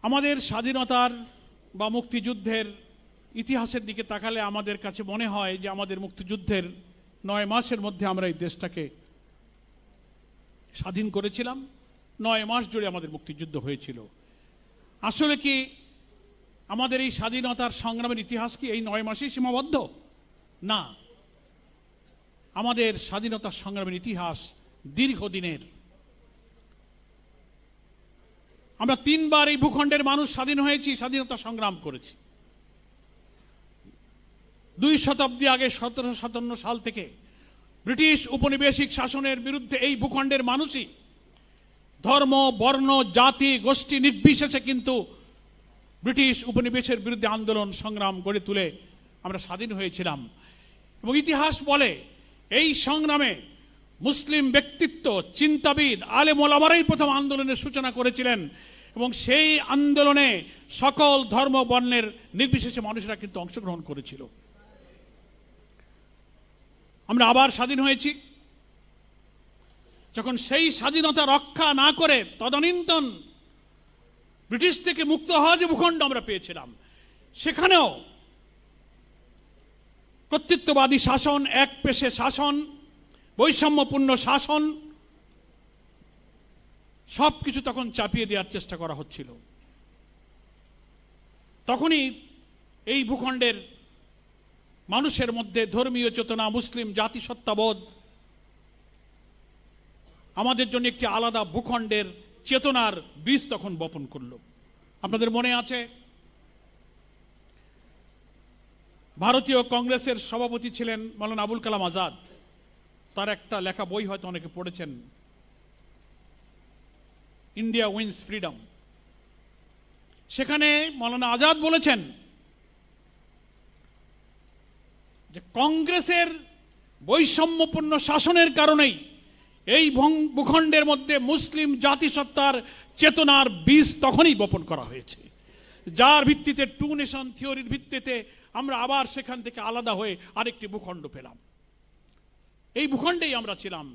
আমাদের স্বাধীনতার বা মুক্তিযুদ্ধের ইতিহাসের দিকে তাকালে আমাদের কাছে মনে হয় যে আমাদের মুক্তিযুদ্ধের 9 মাসের মধ্যে আমরা এই দেশটাকে স্বাধীন করেছিলাম। 9 মাস জুড়ে আমাদের মুক্তিযুদ্ধ হয়েছিল। আসলে কি আমাদের এই স্বাধীনতার সংগ্রামের ইতিহাস কি এই 9 মাসেই সীমাবদ্ধ? না, আমাদের স্বাধীনতার সংগ্রামের ইতিহাস দীর্ঘদিনের। আমরা 3 বার এই ভূখণ্ডের মানুষ স্বাধীন হয়েছি, স্বাধীনতা সংগ্রাম করেছি। 2 শতাব্দী আগে 1757 সাল থেকে ব্রিটিশ উপনিবেশিক শাসনের বিরুদ্ধে এই ভূখণ্ডের মানুষই ধর্ম, বর্ণ, জাতি, গোষ্ঠী নির্বিশেষে কিন্তু ব্রিটিশ উপনিবেশের বিরুদ্ধে আন্দোলন সংগ্রাম গড়ে তুলে আমরা স্বাধীন হয়েছিলাম। এবং ইতিহাস বলে এই সংগ্রামে মুসলিম ব্যক্তিত্ব, চিন্তাবিদ, আলেম ওলামারাই প্রথম আন্দোলনের সূচনা করেছিলেন এবং সেই আন্দোলনে সকল ধর্ম বর্ণের নির্বিশেষে মানুষরা কিন্তু অংশগ্রহণ করেছিল। আমরা আবার স্বাধীন হয়েছি। যখন সেই স্বাধীনতা রক্ষা না করে তদানীন্তন ব্রিটিশ থেকে মুক্ত হওয়া যে ভূখণ্ড আমরা পেয়েছিলাম, সেখানেও কর্তৃত্ববাদী শাসন, এক পেশে শাসন, বৈষম্যপূর্ণ শাসন সবকিছু তখন চাপিয়ে দেওয়ার চেষ্টা করা হচ্ছিল। তখনই এই ভূখণ্ডের মানুষের মধ্যে ধর্মীয় চেতনা, মুসলিম জাতিসত্তাবোধ আমাদের জন্য একটি আলাদা ভূখণ্ডের চেতনার বীজ তখন বপন করল। আপনাদের মনে আছে ভারতীয় কংগ্রেসের সভাপতি ছিলেন মাওলানা আবুল কালাম আজাদ। তার একটা লেখা বই হয়তো অনেকে পড়েছেন, ইন্ডিয়া উইন্স ফ্রিডম। সেখানে মাওলানা আজাদ বলেছেন যে কংগ্রেসের বৈষম্যপূর্ণ শাসনের কারণেই এই ভূখণ্ডের মধ্যে মুসলিম জাতিসত্তার চেতনার বীজ তখনই বপন করা হয়েছে, যার ভিত্তিতে 2 নেশন থিওরির ভিত্তিতে আমরা আবার সেখান থেকে আলাদা হয়ে আরেকটি ভূখণ্ড পেলাম। এই ভূখণ্ডেই আমরা ছিলাম।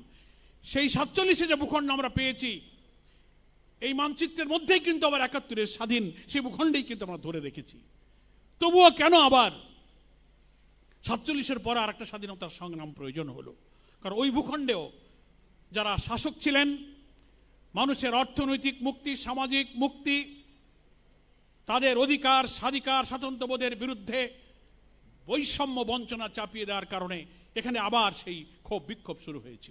সেই 47-এ যে ভূখণ্ড আমরা পেয়েছি, এই মানচিত্রের মধ্যেই কিন্তু আবার 71-এর স্বাধীন সেই ভূখণ্ডেই কিন্তু আমরা ধরে রেখেছি। তবুও কেন আবার 47-এর পরে আর একটা স্বাধীনতার সংগ্রাম প্রয়োজন হলো? কারণ ওই ভূখণ্ডেও যারা শাসক ছিলেন, মানুষের অর্থনৈতিক মুক্তি, সামাজিক মুক্তি, তাদের অধিকার, স্বাধিকার, স্বাতন্ত্র্যবোধের বিরুদ্ধে বৈষম্য বঞ্চনা চাপিয়ে দেওয়ার কারণে এখানে আবার সেই ক্ষোভ বিক্ষোভ শুরু হয়েছিল।